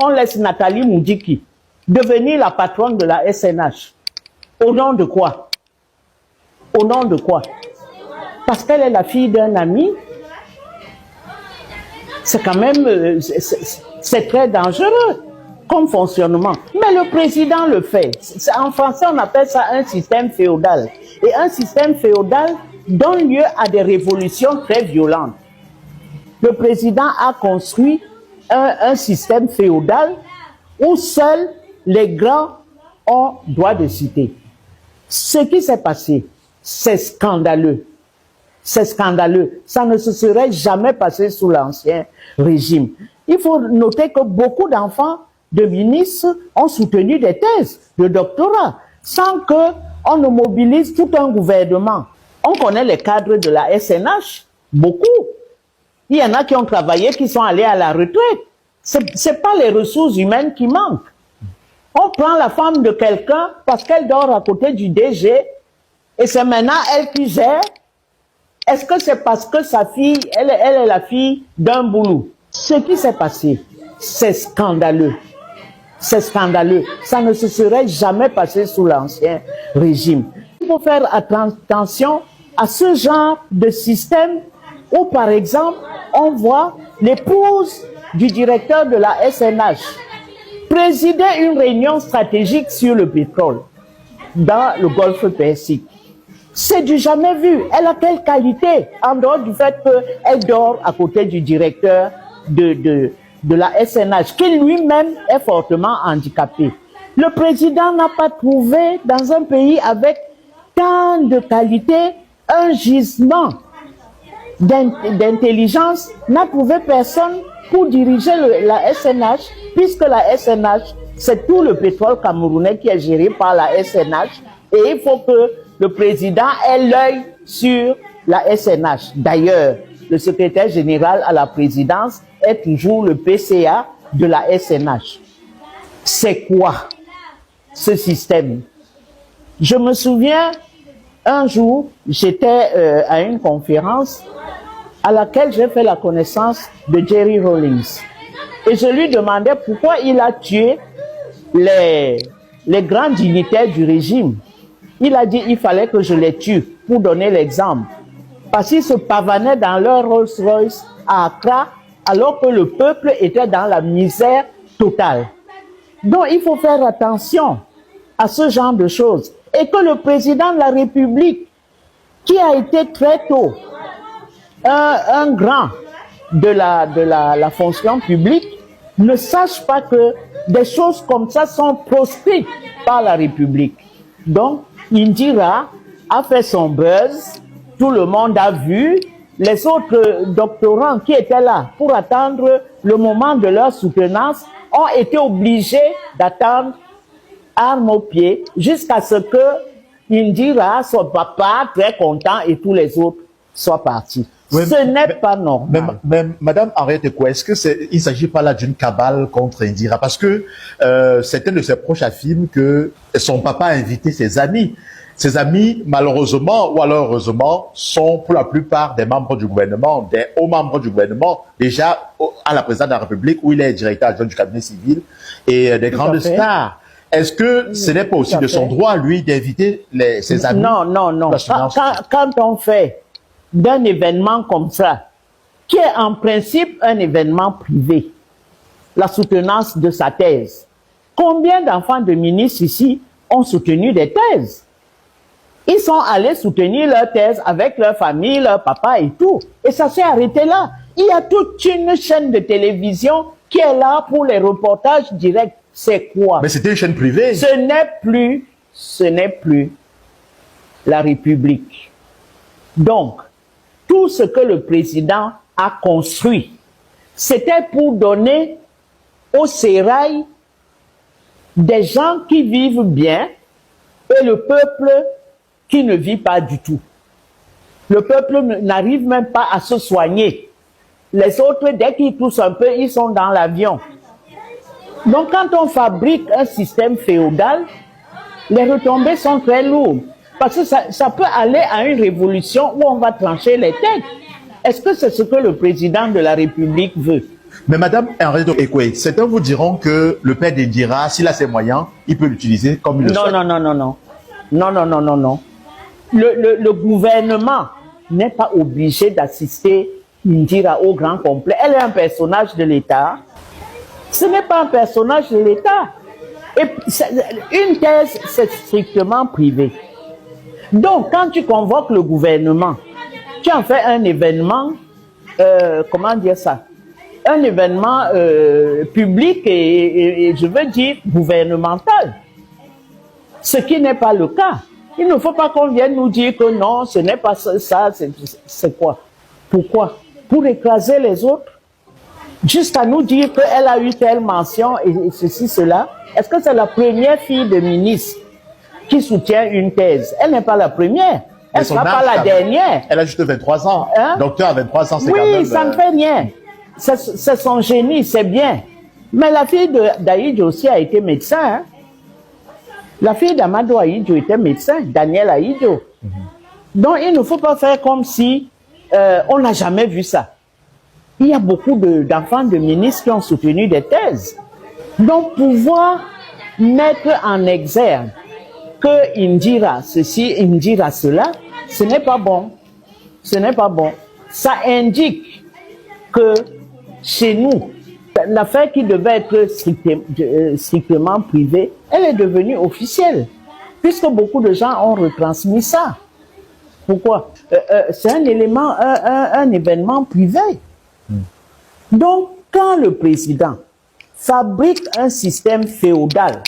on laisse Nathalie Moudiki devenir la patronne de la SNH. Au nom de quoi? Au nom de quoi? Parce qu'elle est la fille d'un ami. C'est quand même, c'est très dangereux comme fonctionnement. Mais le président le fait. En français, on appelle ça un système féodal. Et un système féodal donne lieu à des révolutions très violentes. Le président a construit un système féodal où seuls les grands ont droit de citer. Ce qui s'est passé, c'est scandaleux. C'est scandaleux. Ça ne se serait jamais passé sous l'ancien régime. Il faut noter que beaucoup d'enfants de ministres ont soutenu des thèses de doctorat sans qu'on ne mobilise tout un gouvernement. On connaît les cadres de la SNH, beaucoup. Il y en a qui ont travaillé, qui sont allés à la retraite. C'est pas les ressources humaines qui manquent. On prend la femme de quelqu'un parce qu'elle dort à côté du DG et c'est maintenant elle qui gère. Est-ce que c'est parce que sa fille, elle est la fille d'un boulot? Ce qui s'est passé, c'est scandaleux. C'est scandaleux. Ça ne se serait jamais passé sous l'ancien régime. Il faut faire attention à ce genre de système où, par exemple, on voit l'épouse du directeur de la SNH présider une réunion stratégique sur le pétrole dans le Golfe Persique. C'est du jamais vu. Elle a quelle qualité, en dehors du fait qu'elle dort à côté du directeur de la SNH, qui lui-même est fortement handicapé. Le président n'a pas trouvé dans un pays avec tant de qualité un gisement d'intelligence, n'a trouvé personne pour diriger la SNH, puisque la SNH, c'est tout le pétrole camerounais qui est géré par la SNH, et il faut que le président ait l'œil sur la SNH. D'ailleurs, le secrétaire général à la présidence est toujours le PCA de la SNH. C'est quoi ce système? Je me souviens, un jour, j'étais à une conférence à laquelle j'ai fait la connaissance de Jerry Rawlings. Et je lui demandais pourquoi il a tué les grands dignitaires du régime. Il a dit qu'il fallait que je les tue pour donner l'exemple. Parce qu'ils se pavanaient dans leur Rolls-Royce à Accra alors que le peuple était dans la misère totale. Donc il faut faire attention à ce genre de choses. Et que le président de la République, qui a été très tôt un grand de la fonction publique, ne sache pas que des choses comme ça sont proscrites par la République. Donc, Indira a fait son buzz, tout le monde a vu, les autres doctorants qui étaient là pour attendre le moment de leur soutenance ont été obligés d'attendre armes aux pieds jusqu'à ce que Indira, son papa, très content et tous les autres soient partis. Oui, ce n'est pas normal. Mais Madame Henriette Ekoué, est-ce qu'il ne s'agit pas là d'une cabale contre Indira? Parce que certains de ses proches affirment que son papa a invité ses amis. Ses amis, malheureusement ou alors heureusement, sont pour la plupart des membres du gouvernement, des hauts membres du gouvernement, déjà à la présidence de la République où il est directeur adjoint du cabinet civil et des grandes stars. Est-ce que ce n'est pas aussi de son droit, lui, d'inviter ses amis? Non, non, non. Quand on fait d'un événement comme ça, qui est en principe un événement privé, la soutenance de sa thèse, combien d'enfants de ministres ici ont soutenu des thèses? Ils sont allés soutenir leur thèse avec leur famille, leur papa et tout. Et ça s'est arrêté là. Il y a toute une chaîne de télévision qui est là pour les reportages directs. C'est quoi? Mais c'était une chaîne privée. Ce n'est plus la République. Donc, tout ce que le président a construit, c'était pour donner au sérail des gens qui vivent bien et le peuple qui ne vit pas du tout. Le peuple n'arrive même pas à se soigner. Les autres, dès qu'ils toussent un peu, ils sont dans l'avion. Donc quand on fabrique un système féodal, les retombées sont très lourdes. Parce que ça peut aller à une révolution où on va trancher les têtes. Est-ce que c'est ce que le président de la République veut? Mais Madame Henriette Ekwe, certains vous diront que le père d'Indira, s'il a ses moyens, il peut l'utiliser comme il le souhaite. Non. Non. Le gouvernement n'est pas obligé d'assister Indira au grand complet. Elle est un personnage de l'État. Ce n'est pas un personnage de l'État. Et une thèse, c'est strictement privé. Donc, quand tu convoques le gouvernement, tu en fais un événement, comment dire ça? Un événement public et je veux dire gouvernemental. Ce qui n'est pas le cas. Il ne faut pas qu'on vienne nous dire que non, ce n'est pas ça, c'est quoi? Pourquoi? Pour écraser les autres? Juste à nous dire qu'elle a eu telle mention et ceci, cela. Est-ce que c'est la première fille de ministre qui soutient une thèse? Elle n'est pas la première. Elle ne sera pas la dernière. Elle a juste 23 ans. Hein? Docteur à 23 ans, c'est quand même... même... Oui, ça ne fait rien. C'est son génie, c'est bien. Mais la fille d'Aïdjo aussi a été médecin. Hein? La fille d'Amadou Aïdjo était médecin, Daniel Aïdjo. Donc, il ne faut pas faire comme si on n'a jamais vu ça. Il y a beaucoup d'enfants de ministres qui ont soutenu des thèses. Donc, pouvoir mettre en exergue que Indira ceci, Indira cela, ce n'est pas bon. Ce n'est pas bon. Ça indique que chez nous, l'affaire qui devait être strictement privée, elle est devenue officielle, puisque beaucoup de gens ont retransmis ça. Pourquoi? C'est un élément, un événement privé. Donc, quand le président fabrique un système féodal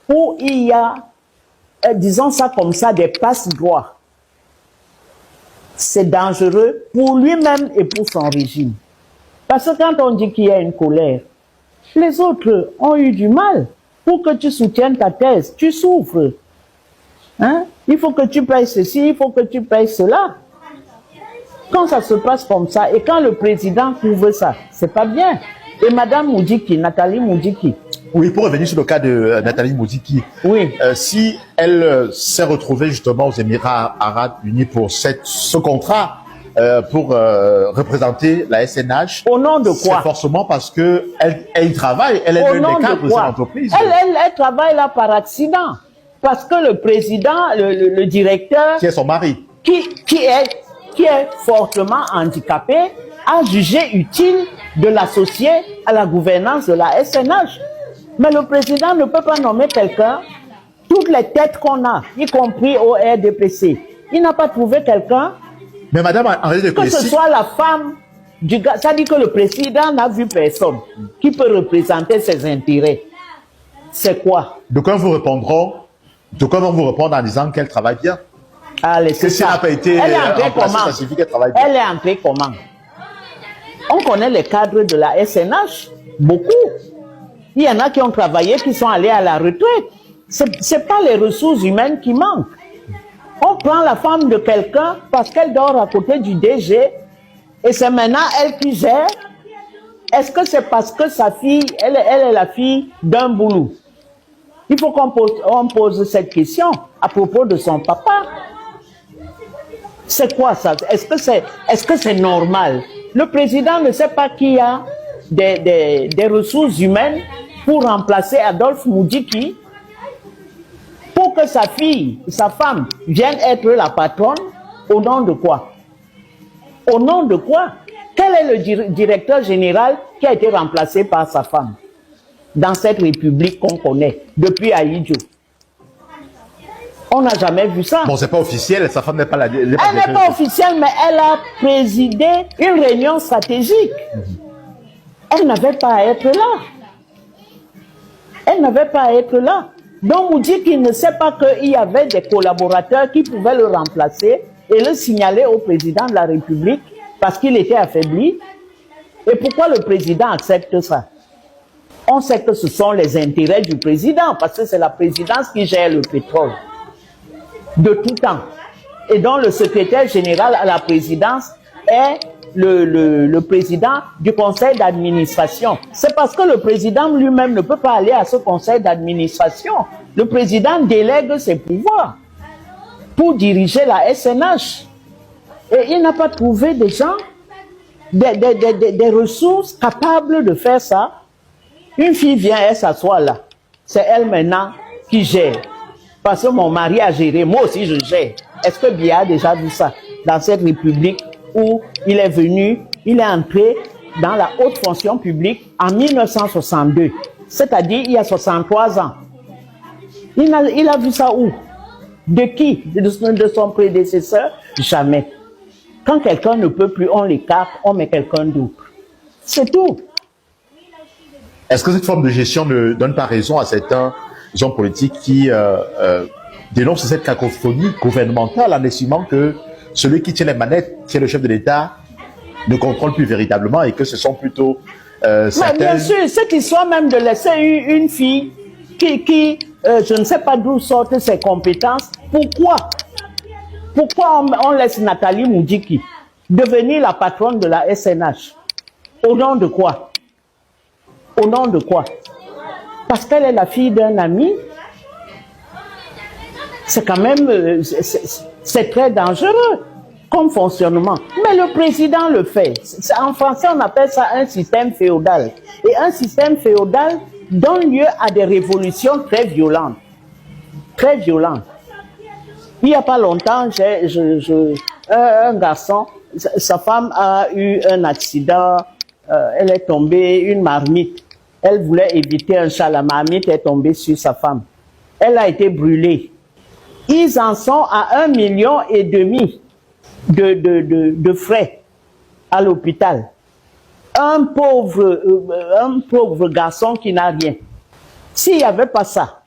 où il y a, disons ça comme ça, des passe-droits, c'est dangereux pour lui-même et pour son régime. Parce que quand on dit qu'il y a une colère, les autres ont eu du mal. Pour que tu soutiennes ta thèse, tu souffres. Hein? Il faut que tu payes ceci, il faut que tu payes cela. Quand ça se passe comme ça, et quand le président couvre ça, c'est pas bien. Et Madame Moudiki, Nathalie Moudiki. Oui, pour revenir sur le cas de Nathalie Moudiki. Oui. Si elle s'est retrouvée justement aux Émirats Arabes Unis pour ce contrat, pour représenter la SNH. Au nom de quoi? C'est forcément parce que elle travaille, elle est l'une des cadres de cette entreprise. Elle travaille là par accident. Parce que le président, le directeur... Qui est son mari. Qui est fortement handicapé, a jugé utile de l'associer à la gouvernance de la SNH. Mais le président ne peut pas nommer quelqu'un, toutes les têtes qu'on a, y compris au RDPC. Il n'a pas trouvé quelqu'un. Mais Madame Henriette Ekwe, que ce soit la femme du gars, ça dit que le président n'a vu personne qui peut représenter ses intérêts. C'est quoi? Donc on vous répondront en disant qu'elle travaille bien. Allez, c'est ça. Si elle n'a pas été remplacée, ça signifie qu'elle travaille bien. Elle est entrée comment? On connaît les cadres de la SNH, beaucoup. Il y en a qui ont travaillé, qui sont allés à la retraite. C'est pas les ressources humaines qui manquent. On prend la femme de quelqu'un parce qu'elle dort à côté du DG et c'est maintenant elle qui gère. Est-ce que c'est parce que sa fille, elle est la fille d'un boulot? Il faut qu'on pose cette question à propos de son papa. C'est quoi ça? Est-ce que c'est normal? Le président ne sait pas qu'il y a des ressources humaines pour remplacer Adolphe Moudiki, pour que sa fille, sa femme, vienne être la patronne. Au nom de quoi? Au nom de quoi? Quel est le directeur général qui a été remplacé par sa femme dans cette république qu'on connaît depuis Aïdjo? On n'a jamais vu ça. Bon, c'est pas officiel, sa femme n'est pas la... Elle n'est pas officielle, mais elle a présidé une réunion stratégique. Elle n'avait pas à être là. Elle n'avait pas à être là. Donc, on dit qu'il ne sait pas qu'il y avait des collaborateurs qui pouvaient le remplacer et le signaler au président de la République parce qu'il était affaibli. Et pourquoi le président accepte ça? On sait que ce sont les intérêts du président parce que c'est la présidence qui gère le pétrole de tout temps. Et donc, le secrétaire général à la présidence est le président du conseil d'administration. C'est parce que le président lui-même ne peut pas aller à ce conseil d'administration. Le président délègue ses pouvoirs pour diriger la SNH. Et il n'a pas trouvé des gens des ressources capables de faire ça. Une fille vient, elle s'assoit là. C'est elle maintenant qui gère. Parce que mon mari a géré, moi aussi je gère. Est-ce que Biya a déjà vu ça dans cette république où il est venu, il est entré dans la haute fonction publique en 1962, c'est-à-dire il y a 63 ans. Il a vu ça où? De qui? De son prédécesseur? Jamais. Quand quelqu'un ne peut plus, on l'écarte, on met quelqu'un d'autre. C'est tout. Est-ce que cette forme de gestion ne donne pas raison à certains hommes politiques qui dénoncent cette cacophonie gouvernementale en estimant que celui qui tient les manettes, qui est le chef de l'État, ne contrôle plus véritablement et que ce sont plutôt certaines... Bien sûr, cette histoire même de laisser une fille qui je ne sais pas d'où sortent ses compétences. Pourquoi on laisse Nathalie Moudjiki devenir la patronne de la SNH? Au nom de quoi? Au nom de quoi? Parce qu'elle est la fille d'un ami. C'est quand même, c'est très dangereux comme fonctionnement. Mais le président le fait. En français, on appelle ça un système féodal. Et un système féodal donne lieu à des révolutions très violentes. Très violentes. Il n'y a pas longtemps, un garçon, sa femme a eu un accident, elle est tombée, une marmite. Elle voulait éviter un chat, la marmite est tombée sur sa femme. Elle a été brûlée. Ils en sont à 1,5 million de frais à l'hôpital. Un pauvre garçon qui n'a rien. S'il n'y avait pas ça,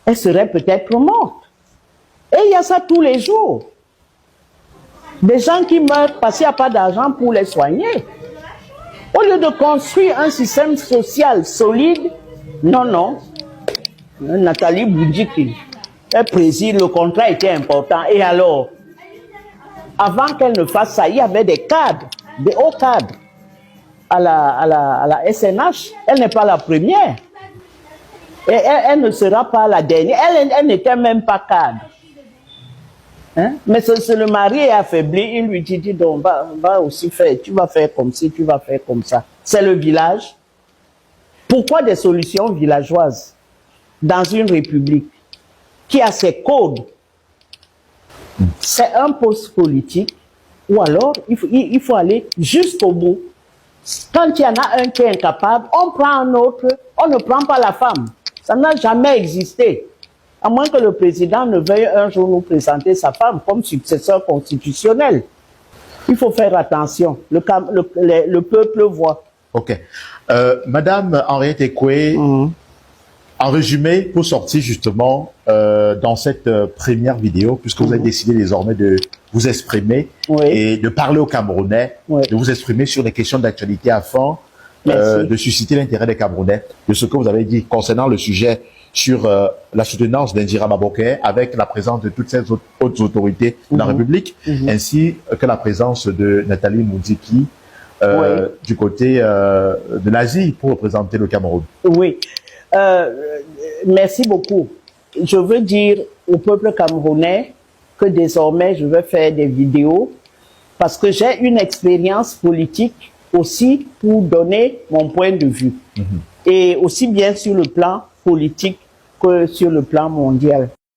elle serait peut-être morte. Et il y a ça tous les jours. Des gens qui meurent parce qu'il n'y a pas d'argent pour les soigner. Au lieu de construire un système social solide, non. Nathalie Moudjiki, elle préside, le contrat était important. Et alors, avant qu'elle ne fasse ça, il y avait des cadres, des hauts cadres à la SNH. Elle n'est pas la première. Et elle ne sera pas la dernière. Elle n'était même pas cadre. Hein? Mais c'est le mari est affaibli, il lui dit donc va aussi faire, tu vas faire comme ci, tu vas faire comme ça. C'est le village. Pourquoi des solutions villageoises dans une république qui a ses codes? C'est un poste politique ou alors il faut aller jusqu'au bout. Quand il y en a un qui est incapable, on prend un autre, on ne prend pas la femme. Ça n'a jamais existé. À moins que le président ne veuille un jour nous présenter sa femme comme successeur constitutionnel. Il faut faire attention. Le peuple voit. Ok. Madame Henriette Ekwe, en résumé, pour sortir justement dans cette première vidéo, puisque vous avez décidé désormais de vous exprimer et de parler aux Camerounais, de vous exprimer sur des questions d'actualité afin de susciter l'intérêt des Camerounais, de ce que vous avez dit concernant le sujet sur la soutenance d'Indira Maboke avec la présence de toutes ces autres autorités de la République, ainsi que la présence de Nathalie Moudjiki du côté de l'Asie pour représenter le Cameroun. Oui, merci beaucoup. Je veux dire au peuple camerounais que désormais je vais faire des vidéos parce que j'ai une expérience politique aussi pour donner mon point de vue. Et aussi bien sur le plan politique que sur le plan mondial.